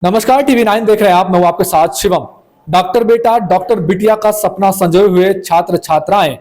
नमस्कार, टीवी 9 देख रहे हैं आप। मैं हूं आपके साथ शिवम। डॉक्टर बेटा डॉक्टर बिटिया का सपना संजोए हुए छात्र छात्राएं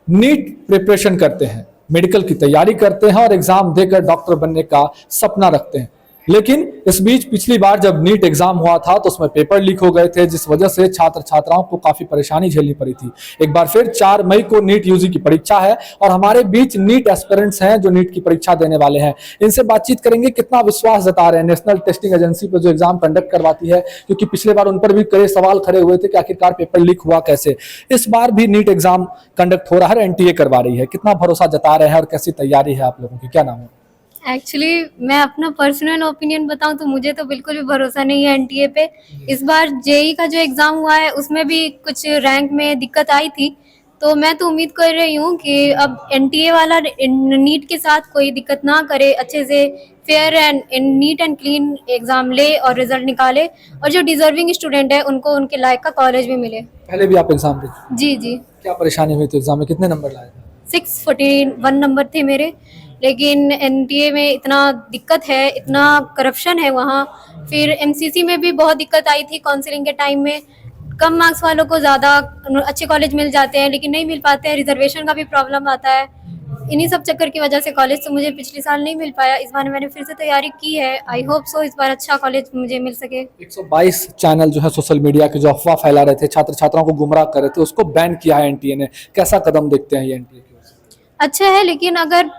नीट प्रिपरेशन करते हैं, मेडिकल की तैयारी करते हैं और एग्जाम देकर डॉक्टर बनने का सपना रखते हैं। लेकिन इस बीच पिछली बार जब नीट एग्जाम हुआ था तो उसमें पेपर लीक हो गए थे, जिस वजह से छात्र छात्राओं को काफी परेशानी झेलनी पड़ी थी। एक बार फिर 4 मई को नीट यूजी की परीक्षा है और हमारे बीच नीट एस्पिरेंट्स हैं जो नीट की परीक्षा देने वाले हैं। इनसे बातचीत करेंगे, कितना विश्वास जता रहे हैं नेशनल टेस्टिंग एजेंसी पर जो एग्जाम कंडक्ट करवाती है, क्योंकि पिछले बार उन पर भी कई सवाल खड़े हुए थे कि आखिरकार पेपर लीक हुआ कैसे। इस बार भी नीट एग्जाम कंडक्ट हो रहा है, एनटीए करवा रही है। कितना भरोसा जता रहे हैं और कैसी तैयारी है आप लोगों की? क्या नाम है? एक्चुअली मैं अपना पर्सनल ओपिनियन बताऊं तो मुझे तो बिल्कुल भी भरोसा नहीं है एनटीए पे। इस बार जेई का जो एग्ज़ाम हुआ है उसमें भी कुछ रैंक में दिक्कत आई थी, तो मैं तो उम्मीद कर रही हूँ कि अब एनटीए वाला नीट के साथ कोई दिक्कत ना करे, अच्छे से fair and neat and clean exam ले और रिजल्ट निकाले और जो डिजर्विंग स्टूडेंट है उनको उनके लायक का कॉलेज भी मिले। पहले भी आप एग्जाम दे चुके हैं। जी जी। क्या परेशानी हुई थी एग्जाम में? कितने नंबर लाए थे? 641 नंबर थे मेरे, लेकिन एनटीए में इतना दिक्कत है, इतना करप्शन है वहाँ। फिर एमसीसी में भी बहुत दिक्कत आई थी काउंसलिंग के टाइम में। कम मार्क्स वालों को ज़्यादा अच्छे कॉलेज मिल जाते हैं लेकिन नहीं मिल पाते हैं, रिजर्वेशन का भी प्रॉब्लम आता है। इन्हीं सब चक्कर की वजह से कॉलेज तो मुझे पिछले साल नहीं मिल पाया। इस बार मैंने फिर से तैयारी की है, आई होप सो इस बार अच्छा कॉलेज मुझे मिल सके। 122 चैनल जो है सोशल मीडिया के जो अफवाह फैला रहे थे, छात्र छात्राओं को गुमराह कर रहे थे, उसको बैन किया है एनटीए ने। कैसा कदम देखते हैं ये एनटीए की ओर से? अच्छा है, लेकिन अगर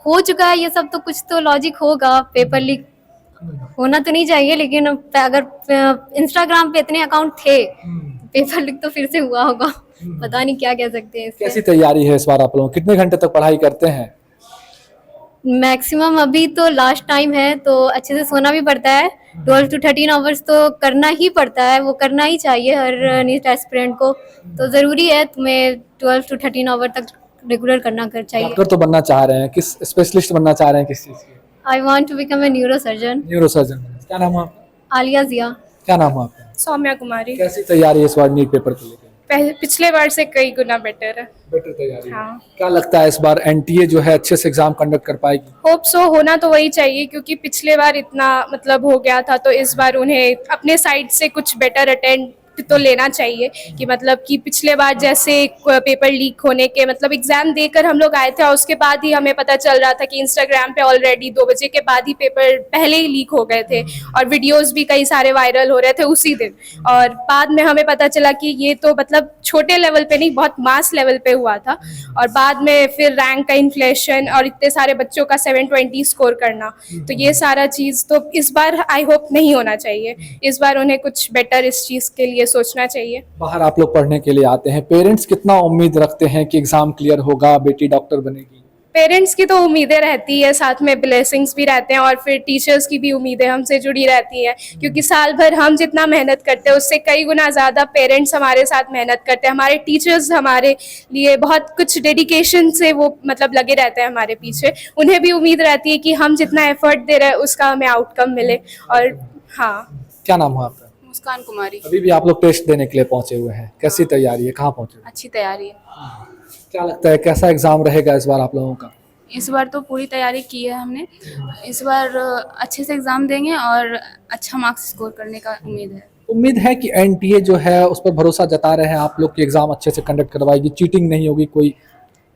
हो चुका है ये सब तो कुछ तो लॉजिक होगा। पेपर लीक होना तो नहीं चाहिए, लेकिन अगर इंस्टाग्राम पे इतने अकाउंट थे, पेपर लीक तो फिर से हुआ होगा। पता नहीं क्या कह सकते हैं इससे। कैसी तैयारी है इस बार आप लोगों? कितने घंटे तक पढ़ाई करते हैं? मैक्सिमम अभी तो लास्ट टाइम है तो अच्छे से सोना भी पड़ता है। 12 to 13 आवर्स तो करना ही पड़ता है, वो करना ही चाहिए हर नीट एस्पिरेंट को। तो ज़रूरी है तुम्हें 12 to 13 आवर तक रेगुलर करना कर चाहिए। डॉक्टर तो बनना चाह रहे हैं, किस स्पेशलिस्ट बनना चाह रहे हैं, किस चीज के? I want to become a neurosurgeon. Neurosurgeon. क्या नाम है आपका? आलिया जिया। क्या नाम है आपका? सौम्या कुमारी। कैसी तैयारी है इस बार नीट पेपर को लेकर? पिछले बार से कई गुना बेटर है। बेटर तैयारी है। हाँ। क्या लगता है इस बार एनटीए जो है अच्छे से एग्जाम कंडक्ट कर पाएगी? होप सो, होना तो वही चाहिए क्योंकि पिछले बार इतना मतलब हो गया था, तो इस बार उन्हें अपने साइड से कुछ बेटर अटेंड तो लेना चाहिए कि मतलब कि पिछले बार जैसे पेपर लीक होने के मतलब एग्जाम देकर हम लोग आए थे और उसके बाद ही हमें पता चल रहा था कि इंस्टाग्राम पे ऑलरेडी 2 बजे के बाद ही पेपर पहले ही लीक हो गए थे और वीडियोस भी कई सारे वायरल हो रहे थे उसी दिन। और बाद में हमें पता चला कि ये तो मतलब छोटे लेवल पे नहीं, बहुत मास लेवल पे हुआ था। और बाद में फिर रैंक का इन्फ्लेशन और इतने सारे बच्चों का 720 स्कोर करना, तो ये सारा चीज़ तो इस बार आई होप नहीं होना चाहिए। इस बार उन्हें कुछ बेटर इस चीज़ के लिए सोचना चाहिए। बाहर आप लोग पढ़ने के लिए आते हैं, पेरेंट्स कितना उम्मीद रखते हैं कि एग्जाम क्लियर होगा, बेटी डॉक्टर बनेगी? पेरेंट्स की तो उम्मीदें रहती है, साथ में ब्लेसिंग्स भी रहते हैं और फिर टीचर्स की भी उम्मीदें हमसे जुड़ी रहती हैं क्योंकि साल भर हम जितना मेहनत करते हैं उससे कई गुना ज़्यादा पेरेंट्स हमारे साथ मेहनत करते हैं। हमारे टीचर्स हमारे लिए बहुत कुछ डेडिकेशन से वो मतलब लगे रहते हैं हमारे पीछे। उन्हें भी उम्मीद रहती है कि हम जितना एफर्ट दे रहे हैं उसका हमें आउटकम मिले। और हाँ। क्या नाम है आपका? मुस्कान कुमारी। अभी भी आप लोग टेस्ट देने के लिए पहुंचे हुए हैं, कैसी तैयारी है, कहाँ पहुंचे? अच्छी तैयारी है। क्या लगता है कैसा एग्जाम रहेगा इस बार आप लोगों का? इस बार तो पूरी तैयारी की है हमने। इस बार अच्छे से एग्ज़ाम देंगे और अच्छा मार्क्स स्कोर करने का उम्मीद है। उम्मीद है कि एनटीए जो है उस पर भरोसा जता रहे हैं आप लोग कि एग्जाम अच्छे से कंडक्ट करवाएगी, चीटिंग नहीं होगी कोई?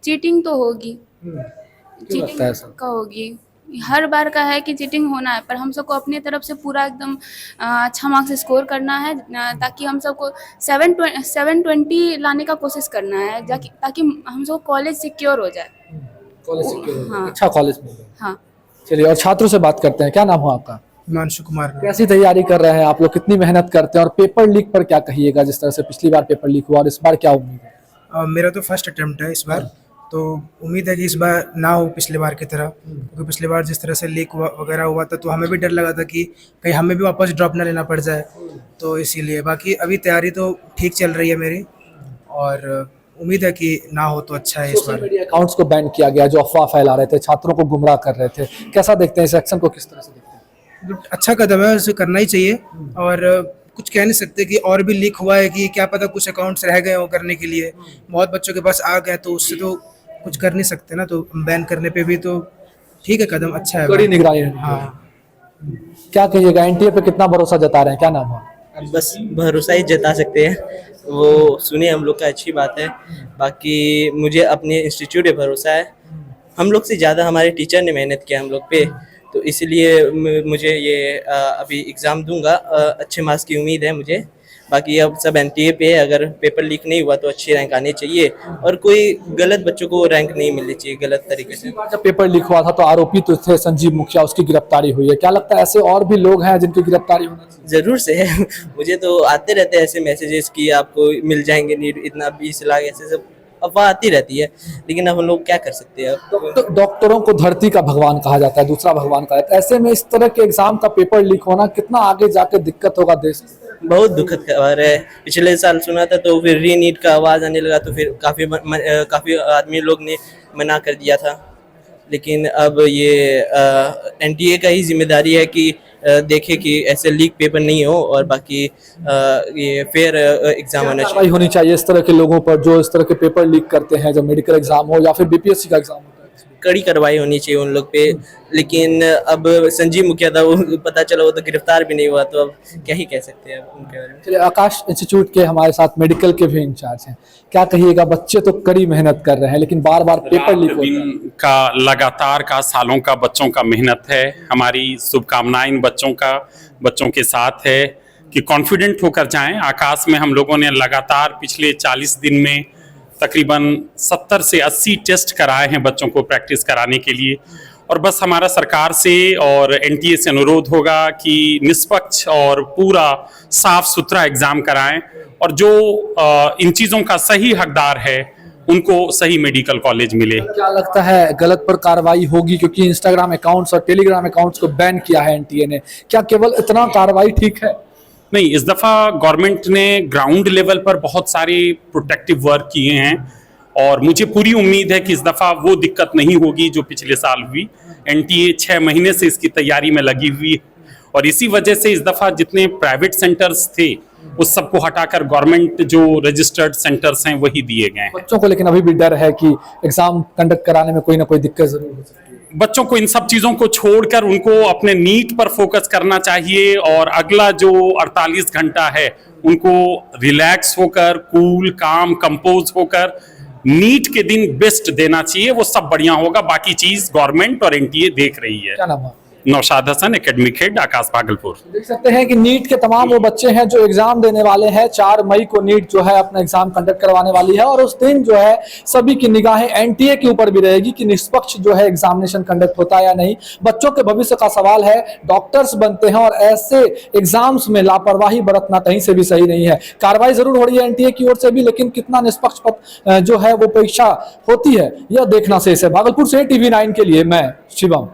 चीटिंग तो होगी, क्यों लगता है ऐसा? का होगी। हर बार का है कि चीटिंग होना है, पर हम सबको अपनी तरफ से पूरा एकदम अच्छा मार्क्स स्कोर करना है ताकि हम सबको 720 लाने का कोशिश करना है ताकि हम सब कॉलेज सिक्योर हो जाए। कॉलेज सिक्योर, हाँ। अच्छा कॉलेज मिल जाए। हाँ। चलिए, और छात्रों से बात करते हैं। क्या नाम हो आपका? हिमांशु कुमार। कैसी तैयारी कर रहे हैं आप लोग, कितनी मेहनत करते हैं और पेपर लीक पर क्या कहिएगा? जिस तरह से पिछली बार पेपर लीक हुआ और इस बार क्या उम्मीद है? मेरा तो फर्स्ट अटेम्प्ट है इस बार, तो उम्मीद है कि इस बार ना हो पिछले बार की तरह, क्योंकि पिछले बार जिस तरह से लीक वगैरह हुआ था तो हमें भी डर लगा था कि कहीं हमें भी वापस ड्रॉप ना लेना पड़ जाए, तो इसीलिए। बाकी अभी तैयारी तो ठीक चल रही है मेरी और उम्मीद है कि ना हो तो अच्छा है इस सोशल बार। मीडिया अकाउंट्स को बैन किया गया जो अफवाह फैला रहे थे, छात्रों को गुमराह कर रहे थे, कैसा देखते हैं इस एक्शन को, किस तरह से देखते हैं? अच्छा कदम है, उसे करना ही चाहिए और कुछ कह नहीं सकते कि और भी लीक हुआ है कि क्या पता कुछ अकाउंट्स रह गए हो करने के लिए, बहुत बच्चों के पास आ गए, तो उससे तो कुछ कर नहीं सकते ना, तो बैन करने पे भी तो ठीक है, कदम अच्छा है। कड़ी निगरानी है। हाँ। क्या कहिएगा, एनटीए पे कितना भरोसा जता रहे हैं, क्या नाम है? अब बस भरोसा ही जता सकते हैं, वो सुने हम लोग का अच्छी बात है। बाकी मुझे अपने इंस्टीट्यूट पे भरोसा है, हम लोग से ज़्यादा हमारे टीचर ने मेहनत किया हम लोग पे, तो इसलिए मुझे ये अभी एग्ज़ाम दूंगा, अच्छे मार्क्स की उम्मीद है मुझे। बाकी अब सब एनटीए पे है, अगर पेपर लीक नहीं हुआ तो अच्छी रैंक आनी चाहिए और कोई गलत बच्चों को रैंक नहीं मिलनी चाहिए गलत तरीके से। जब पेपर लीक हुआ था तो आरोपी तो थे संजीव मुखिया, उसकी गिरफ्तारी हुई है, क्या लगता है ऐसे और भी लोग हैं जिनकी गिरफ्तारी होना चाहिए? ज़रूर से है मुझे तो आते रहते हैं ऐसे मैसेजेस कि आपको मिल जाएंगे नीट इतना 20 लाख, ऐसे सब अफवाह आती रहती है, लेकिन अब हम लोग क्या कर सकते हैं अब। तो डॉक्टरों को धरती का भगवान कहा जाता है, दूसरा भगवान कहा जाता है, ऐसे में इस तरह के एग्जाम का पेपर लीक होना कितना आगे जाके दिक्कत होगा देश में? बहुत दुखद खबर है। पिछले साल सुना था तो फिर री नीट का आवाज़ आने लगा, तो फिर काफ़ी आदमी लोग ने मना कर दिया था, लेकिन अब ये एनटीए का ही जिम्मेदारी है कि देखे कि ऐसे लीक पेपर नहीं हो और बाकी ये फेयर एग्जाम होना चाहिए। कार्रवाई होनी चाहिए इस तरह के लोगों पर जो इस तरह के पेपर लीक करते हैं, जब मेडिकल एग्जाम हो या फिर बीपीएससी का एग्जाम होता है? कड़ी कार्रवाई होनी चाहिए उन लोग पे, लेकिन अब संजीव मुखिया था, वो पता चला वो तो गिरफ्तार भी नहीं हुआ, तो अब क्या ही कह सकते हैं अब उनके बारे में। चलिए, आकाश इंस्टीट्यूट के हमारे साथ मेडिकल के भी इंचार्ज हैं, क्या कहिएगा, बच्चे तो कड़ी मेहनत कर रहे हैं लेकिन बार बार पेपर लीक होता है। दिन का लगातार का सालों का बच्चों का मेहनत है, हमारी शुभकामनाएं इन बच्चों के साथ है कि कॉन्फिडेंट होकर जाएं। आकाश में हम लोगों ने लगातार पिछले 40 दिन में तकरीबन 70 से 80 टेस्ट कराए हैं बच्चों को प्रैक्टिस कराने के लिए, और बस हमारा सरकार से और एनटीए से अनुरोध होगा कि निष्पक्ष और पूरा साफ सुथरा एग्जाम कराएं, और जो इन चीज़ों का सही हकदार है उनको सही मेडिकल कॉलेज मिले। क्या लगता है गलत पर कार्रवाई होगी, क्योंकि इंस्टाग्राम अकाउंट्स और टेलीग्राम अकाउंट्स को बैन किया है एनटीए ने, क्या केवल इतना कार्रवाई ठीक है? नहीं, इस दफ़ा गवर्नमेंट ने ग्राउंड लेवल पर बहुत सारे प्रोटेक्टिव वर्क किए हैं और मुझे पूरी उम्मीद है कि इस दफ़ा वो दिक्कत नहीं होगी जो पिछले साल हुई। एनटीए 6 महीने से इसकी तैयारी में लगी हुई है और इसी वजह से इस दफ़ा जितने प्राइवेट सेंटर्स थे उस सबको हटाकर गवर्नमेंट जो रजिस्टर्ड सेंटर्स हैं वही दिए गए हैं। बच्चों को लेकिन अभी भी डर है कि एग्जाम कंडक्ट कराने में कोई ना कोई दिक्कत जरूर हो सकती है। बच्चों को इन सब चीज़ों को छोड़कर उनको अपने नीट पर फोकस करना चाहिए और अगला जो 48 घंटा है उनको रिलैक्स होकर, कूल, काम, कंपोज होकर नीट के दिन बेस्ट देना चाहिए, वो सब बढ़िया होगा। बाकी चीज़ गवर्नमेंट और एनटीए देख रही है। क्या नाम है? नौशाद हसन, एकेडमिक हेड, आकाश भागलपुर। देख सकते हैं कि नीट के तमाम वो बच्चे हैं जो एग्जाम देने वाले हैं। 4 मई को नीट जो है अपना एग्जाम कंडक्ट करवाने वाली है और उस दिन जो है सभी की निगाहें एनटीए के ऊपर भी रहेगी कि निष्पक्ष जो है एग्जामिनेशन कंडक्ट होता है या नहीं। बच्चों के भविष्य का सवाल है, डॉक्टर्स बनते हैं और ऐसे एग्जाम्स में लापरवाही बरतना कहीं से भी सही नहीं है। कार्रवाई जरूर हो रही है एनटीए की ओर से भी, लेकिन कितना निष्पक्ष जो है वो परीक्षा होती है यह देखना शेष है। भागलपुर से TV9 के लिए मैं शिवम।